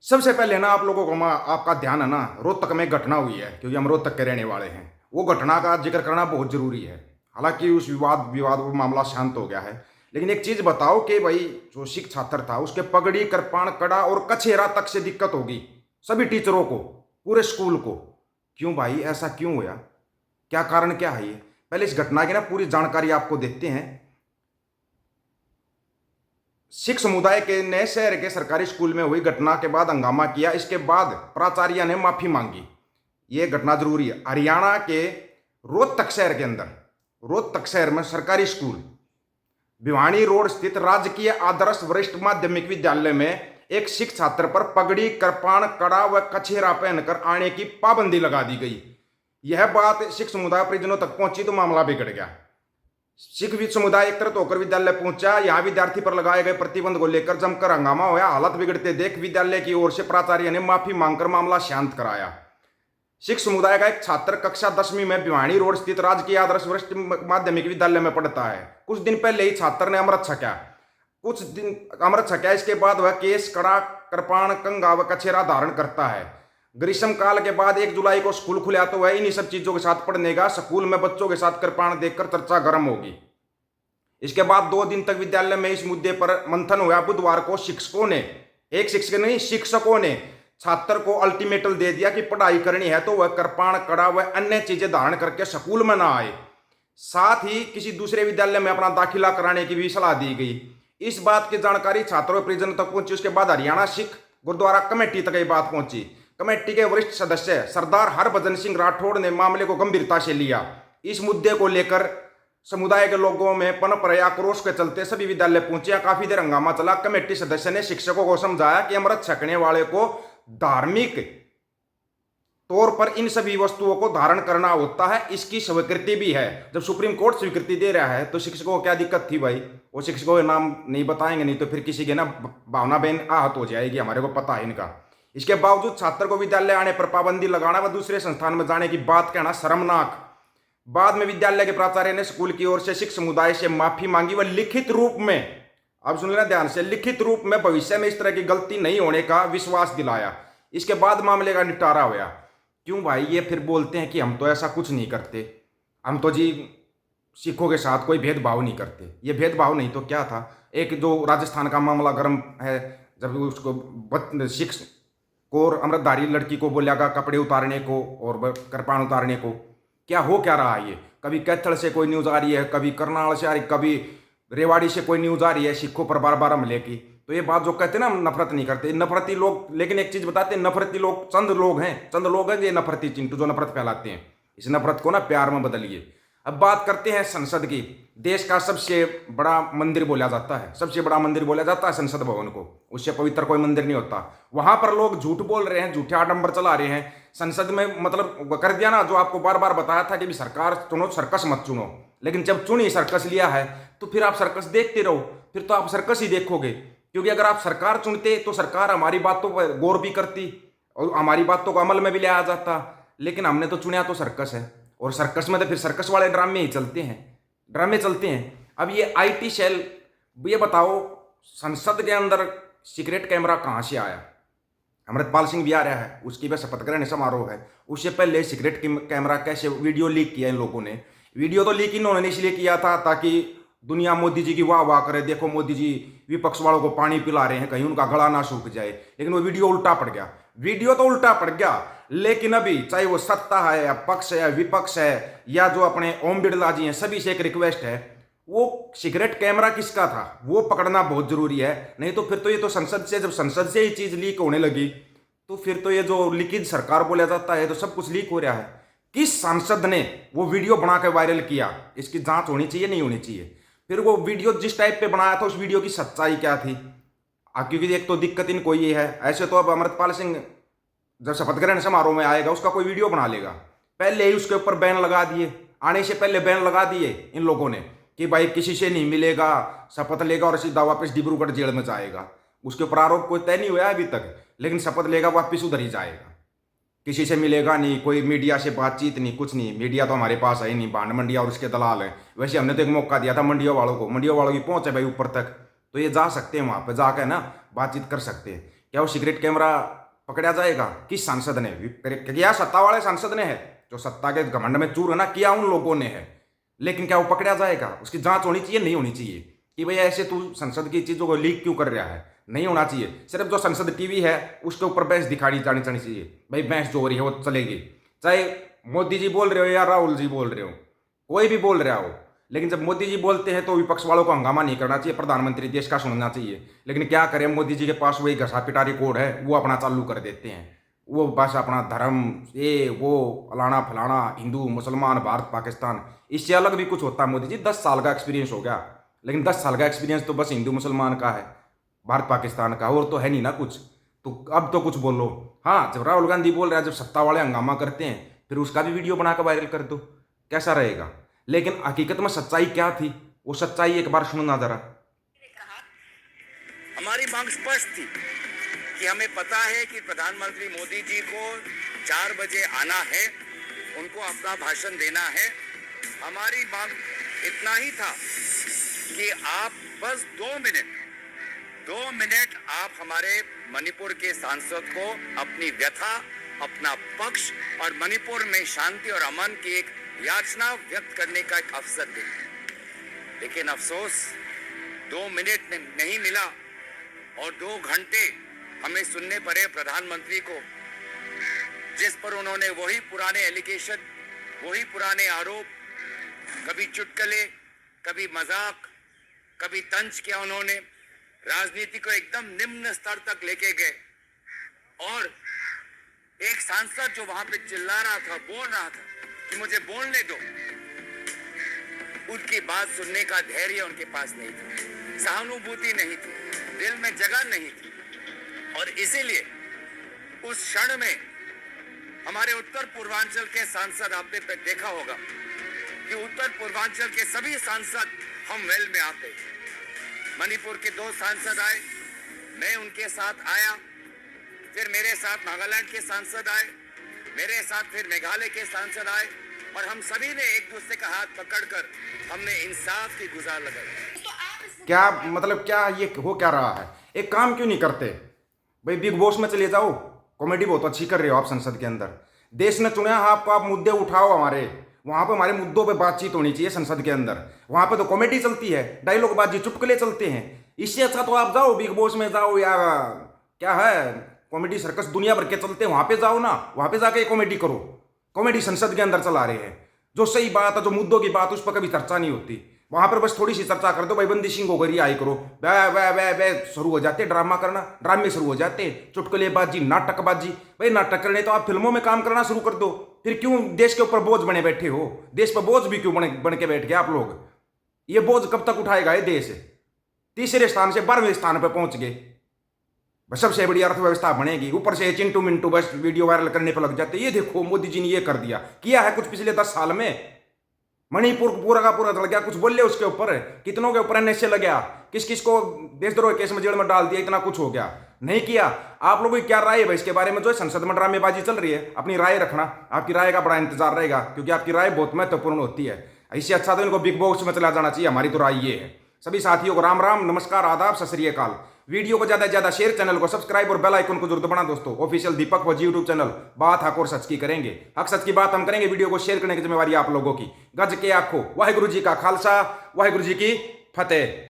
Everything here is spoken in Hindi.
सबसे पहले ना आप लोगों को आपका ध्यान है ना, रोहतक में घटना हुई है, क्योंकि हम रोहतक के रहने वाले हैं। वो घटना का जिक्र करना बहुत जरूरी है। हालांकि उस विवाद वो मामला शांत हो गया है, लेकिन एक चीज बताओ कि भाई जो सिख छात्र था उसके पगड़ी, कृपाण, कड़ा और कछेरा तक से दिक्कत होगी सभी टीचरों को, पूरे स्कूल को। क्यों भाई, ऐसा क्यों हुआ? क्या कारण, क्या है ये? पहले इस घटना की ना पूरी जानकारी आपको देते हैं। सिख समुदाय के ने शहर के सरकारी स्कूल में हुई घटना के बाद हंगामा किया। इसके बाद प्राचार्य ने माफी मांगी। ये घटना जरूरी है। हरियाणा के रोहतक शहर के अंदर, रोहतक शहर में सरकारी स्कूल भिवानी रोड स्थित राजकीय आदर्श वरिष्ठ माध्यमिक विद्यालय में एक सिख छात्र पर पगड़ी, कृपाण, कड़ा व कछेरा पहनकर आने की पाबंदी लगा दी गई। यह बात सिख समुदाय परिजनों तक पहुंची तो मामला बिगड़ गया। सिख समुदाय एकत्रित होकर विद्यालय पहुंचा। यहां विद्यार्थी पर लगाए गए प्रतिबंध को लेकर जमकर हंगामा हुआ। हालत बिगड़ते देख विद्यालय की ओर से प्राचार्य ने माफी मांगकर मामला शांत कराया। सिख समुदाय का एक छात्र कक्षा 10वीं में भिवानी रोड स्थित राजकीय आदर्श वरिष्ठ माध्यमिक विद्यालय में पढ़ता है। कुछ दिन पहले ही छात्र ने अमृत छका। इसके बाद वह केस, कड़ा, कृपाण, कंघा व कछेरा धारण करता है। ग्रीष्म काल के बाद 1 जुलाई को स्कूल खुला तो वह इन्हीं सब चीजों के साथ पढ़ने का। स्कूल में बच्चों के साथ कृपाण देखकर चर्चा गर्म होगी। इसके बाद 2 दिन तक विद्यालय में इस मुद्दे पर मंथन हुआ। बुधवार को शिक्षकों ने, एक शिक्षक नहीं, शिक्षकों ने छात्र को अल्टीमेटम दे दिया कि पढ़ाई करनी है तो वह कृपाण, कड़ा व अन्य चीजें धारण करके स्कूल में ना आए। साथ ही किसी दूसरे विद्यालय में अपना दाखिला कराने की भी सलाह दी गई। इस बात की जानकारी छात्रों परिजनों तक पहुंची। उसके बाद हरियाणा सिख गुरुद्वारा कमेटी तक ये बात पहुंची। कमेटी के वरिष्ठ सदस्य सरदार हरभजन सिंह राठौड़ ने मामले को गंभीरता से लिया। इस मुद्दे को लेकर समुदाय के लोगों में पनप रहे आक्रोश के चलते सभी विद्यालय पहुंचे। काफी देर हंगामा चला। कमेटी सदस्य ने शिक्षकों को समझाया कि अमृत छकने वाले को धार्मिक तौर पर इन सभी वस्तुओं को धारण करना होता है, इसकी स्वीकृति भी है। जब सुप्रीम कोर्ट स्वीकृति दे रहा है तो शिक्षकों को क्या दिक्कत थी भाई? वो शिक्षकों के नाम नहीं बताएंगे, नहीं तो फिर किसी के ना भावना बहन आहत हो जाएगी, हमारे को पता है इनका। इसके बावजूद छात्र को विद्यालय आने पर पाबंदी लगाना व दूसरे संस्थान में जाने की बात कहना शर्मनाक। बाद में विद्यालय के प्राचार्य ने स्कूल की ओर से सिख समुदाय से माफी मांगी व लिखित रूप में, अब सुन लेना ध्यान से, लिखित रूप में भविष्य में इस तरह की गलती नहीं होने का विश्वास दिलाया। इसके बाद मामले का निपटारा हुआ। क्यों भाई ये फिर बोलते हैं कि हम तो ऐसा कुछ नहीं करते, हम तो जी सिखों के साथ कोई भेदभाव नहीं करते। ये भेदभाव नहीं तो क्या था? एक जो राजस्थान का मामला गर्म है, जब उसको सिख को और अमृतधारी लड़की को बोलेगा कपड़े उतारने को और कृपाण उतारने को, क्या रहा है ये? कभी कैथल से कोई न्यूज़ आ रही है, कभी करनाल से आ रही, कभी रेवाड़ी से कोई न्यूज़ आ रही है सिखों पर बार हमले की। तो ये बात जो कहते हैं ना हम नफरत नहीं करते, नफरती लोग, लेकिन एक चीज बताते हैं, नफरती लोग चंद लोग हैं ये नफरती चिंटू जो नफरत फैलाते हैं। इस नफरत को ना प्यार में बदलिए। अब बात करते हैं संसद की। देश का सबसे बड़ा मंदिर बोला जाता है, सबसे बड़ा मंदिर बोला जाता है संसद भवन को। उससे पवित्र कोई मंदिर नहीं होता। वहां पर लोग झूठ बोल रहे हैं, झूठे आडंबर चला रहे हैं। संसद में मतलब कर दिया ना, जो आपको बार बार बताया था कि भी सरकार चुनो, सर्कस मत चुनो। लेकिन जब चुनी, सर्कस लिया है, तो फिर आप सर्कस देखते रहो, फिर तो आप सर्कस ही देखोगे। क्योंकि अगर आप सरकार चुनते तो सरकार हमारी बातों पर गौर भी करती और हमारी बातों को अमल में भी लाया जाता। लेकिन हमने तो चुना तो सर्कस है, और सर्कस में तो फिर सर्कस वाले ड्रामे ही चलते हैं, अब ये आईटी सेल, ये बताओ संसद के अंदर सीक्रेट कैमरा कहाँ से आया? अमृतपाल सिंह भी आ रहा है, उसकी भी शपथ ग्रहण समारोह है, उससे पहले सीक्रेट कैमरा कैसे वीडियो लीक किया इन लोगों ने? वीडियो तो लीक इन्होंने इसलिए किया था ताकि दुनिया मोदी जी की वाह करे, देखो मोदी जी विपक्ष वालों को पानी पिला रहे हैं, कहीं उनका गला ना सूख जाए। लेकिन वो वीडियो उल्टा पड़ गया। वीडियो तो उल्टा पड़ गया, लेकिन अभी चाहे वो सत्ता है या पक्ष है, विपक्ष है, या जो अपने ओम बिरला जी हैं, सभी से एक रिक्वेस्ट है, वो सीक्रेट कैमरा किसका था वो पकड़ना बहुत जरूरी है। नहीं तो फिर तो ये तो संसद से, जब संसद से ही चीज लीक होने लगी तो फिर तो ये जो लीकेज सरकार बोला जाता है तो सब कुछ लीक हो रहा है। किस सांसद ने वो वीडियो बना के वायरल किया? इसकी जांच होनी चाहिए, नहीं होनी चाहिए? फिर वो वीडियो जिस टाइप पे बनाया था, उस वीडियो की सच्चाई क्या थी? क्योंकि एक तो दिक्कत इनको ये है, ऐसे तो अब अमृतपाल सिंह जब शपथ ग्रहण समारोह में आएगा उसका कोई वीडियो बना लेगा। पहले ही उसके ऊपर बैन लगा दिए, आने से पहले बैन लगा दिए इन लोगों ने कि भाई किसी से नहीं मिलेगा, शपथ लेगा और सीधा वापस डिब्रूगढ़ जेल में जाएगा। उसके ऊपर आरोप कोई तय नहीं हुआ अभी तक, लेकिन शपथ लेगा वापस उधर ही जाएगा। किसी से मिलेगा नहीं, कोई मीडिया से बातचीत नहीं, कुछ नहीं। मीडिया तो हमारे पास है ही नहीं, भांड मंडिया और उसके दलाल हैं। वैसे हमने तो एक मौका दिया था मंडियों वालों को, मंडियों वालों की पहुंच है भाई ऊपर तक, तो ये जा सकते हैं, वहां पर जाकर ना बातचीत कर सकते हैं। क्या वो सीक्रेट कैमरा पकड़ा जाएगा? किस सांसद ने किया? सत्ता वाले सांसद ने है, जो सत्ता के घमंड में चूर है ना, किया उन लोगों ने है। लेकिन क्या वो पकड़ा जाएगा? उसकी जांच होनी चाहिए, नहीं होनी चाहिए कि भैया ऐसे तू संसद की चीजों को लीक क्यों कर रहा है? नहीं होना चाहिए। सिर्फ जो संसद टीवी है उसके ऊपर बहस दिखाई जानी चाहिए। भाई बहस जो हो रही है वो चलेगी, चाहे मोदी जी बोल रहे हो या राहुल जी बोल रहे हो, कोई भी बोल रहा हो। लेकिन जब मोदी जी बोलते हैं तो विपक्ष वालों को हंगामा नहीं करना चाहिए, प्रधानमंत्री देश का सुनना चाहिए। लेकिन क्या करें, मोदी जी के पास वही घसा पिटारी कोड है, वो अपना चालू कर देते हैं। वो बस अपना धर्म, ये वो फलाना फलाना, हिंदू मुसलमान भारत पाकिस्तान, इससे अलग भी कुछ होता है। मोदी जी 10 साल का एक्सपीरियंस हो गया, लेकिन 10 साल का एक्सपीरियंस तो बस हिंदू मुसलमान का है, भारत पाकिस्तान का और तो है नहीं ना कुछ। तो अब तो कुछ बोलो। हाँ, जब राहुल गांधी बोल रहा है, जब सत्ता वाले हंगामा करते हैं, फिर उसका भी वीडियो बनाकर वायरल कर दो, कैसा रहेगा? लेकिन हकीकत में सच्चाई क्या थी, वो सच्चाई एक बार सुनना जरा। हमारी मांग स्पष्ट थी कि हमें पता है कि प्रधानमंत्री मोदी जी को 4 बजे आना है, उनको अपना भाषण देना है। हमारी मांग इतना ही था कि आप बस 2 मिनट आप हमारे मणिपुर के सांसद को अपनी व्यथा, अपना पक्ष और मणिपुर में शांति और अमन की एक याचना व्यक्त करने का एक अवसर दें। लेकिन अफसोस 2 मिनट नहीं मिला और 2 घंटे हमें सुनने पड़े प्रधानमंत्री को, जिस पर उन्होंने वही पुराने एलिगेशन, वही पुराने आरोप, कभी चुटकुले, कभी मजाक, कभी तंज किया। उन्होंने राजनीति को एकदम निम्न स्तर तक लेके गए और एक सांसद जो वहां पे चिल्ला रहा था, बोल रहा था कि मुझे बोलने दो, उनकी बात सुनने का धैर्य उनके पास नहीं था, सहानुभूति नहीं थी, दिल में जगह नहीं थी। और इसीलिए उस क्षण में हमारे उत्तर पूर्वांचल के सांसद, आपने देखा होगा कि उत्तर पूर्वांचल के सभी सांसद हम वेल में आते। मणिपुर के 2 सांसद आए, मैं उनके साथ आया, फिर मेरे साथ नागालैंड के सांसद आए, मेरे साथ फिर मेघालय के सांसद आए और हम सभी ने एक दूसरे का हाथ पकड़कर हमने इंसाफ की गुजार लगाई। क्या मतलब, क्या ये हो क्या रहा है? एक काम क्यों नहीं करते भाई? बिग बॉस में चले जाओ, कॉमेडी बहुत अच्छी कर रहे हो आप संसद के अंदर। देश ने चुना है आपको, आप मुद्दे उठाओ हमारे, वहां पे हमारे मुद्दों पे बातचीत होनी चाहिए संसद के अंदर। वहां पे तो कॉमेडी चलती है, डायलॉग बाजी, चुटकुले चलते हैं। इससे अच्छा तो आप जाओ बिग बॉस में जाओ, या क्या है कॉमेडी सर्कस दुनिया भर के चलते हैं, वहां पे जाओ ना, वहां पे जाके कॉमेडी करो। कॉमेडी संसद के अंदर चला रहे हैं, जो सही बात है, जो मुद्दों की बात, उस पर कभी चर्चा नहीं होती। वहां पर बस थोड़ी सी चर्चा कर दो, भाई बंदी सिंह होकर ही आई करो, बै बै बै बै शुरू हो जाते ड्रामा करना, ड्रामे शुरू हो जाते, चुटकुलेबाजी, नाटकबाजी। भाई नाटक करने तो आप फिल्मों में काम करना शुरू कर दो, फिर क्यों देश के ऊपर बोझ बने बैठे हो? देश पर बोझ भी क्यों बन के बैठ गए आप लोग? ये बोझ कब तक उठाएगा ये देश? 3रे स्थान से 12वें स्थान पर पहुंच गए। सबसे बड़ी अर्थव्यवस्था बनेगी, ऊपर से चिंटू मिंटू बस वीडियो वायरल करने पर लग जाते। ये देखो मोदी जी ने ये कर दिया, किया है कुछ पिछले 10 साल में? मणिपुर पूरा का पूरा चल गया, कुछ बोल ले उसके ऊपर? कितनों के ऊपर एनएसए लग गया, किस किस को देशद्रोह केस में जेल में डाल दिया, इतना कुछ हो गया? नहीं किया। आप लोगों की क्या राय है भाई इसके बारे में? जो है संसद में ड्रामेबाजी चल रही है, अपनी राय रखना, आपकी राय का बड़ा इंतजार रहेगा, क्योंकि आपकी राय बहुत महत्वपूर्ण होती है। इससे अच्छा तो इनको बिग बॉस में चला जाना चाहिए, हमारी तो राय ये है। सभी साथियों को राम राम, नमस्कार, आदाब, सत श्री अकाल। वीडियो को ज्यादा से ज्यादा शेयर, चैनल को सब्सक्राइब और बेल आइकन को जरूर दबाना दोस्तों। ऑफिशियल दीपक वजी यूट्यूब चैनल, बात हक और सच की करेंगे, हक सच की बात हम करेंगे। वीडियो को शेयर करने की जिम्मेवारी आप लोगों की। गज के आखो, वाहिगुरु जी का खालसा, वाहिगुरु जी की फतेह।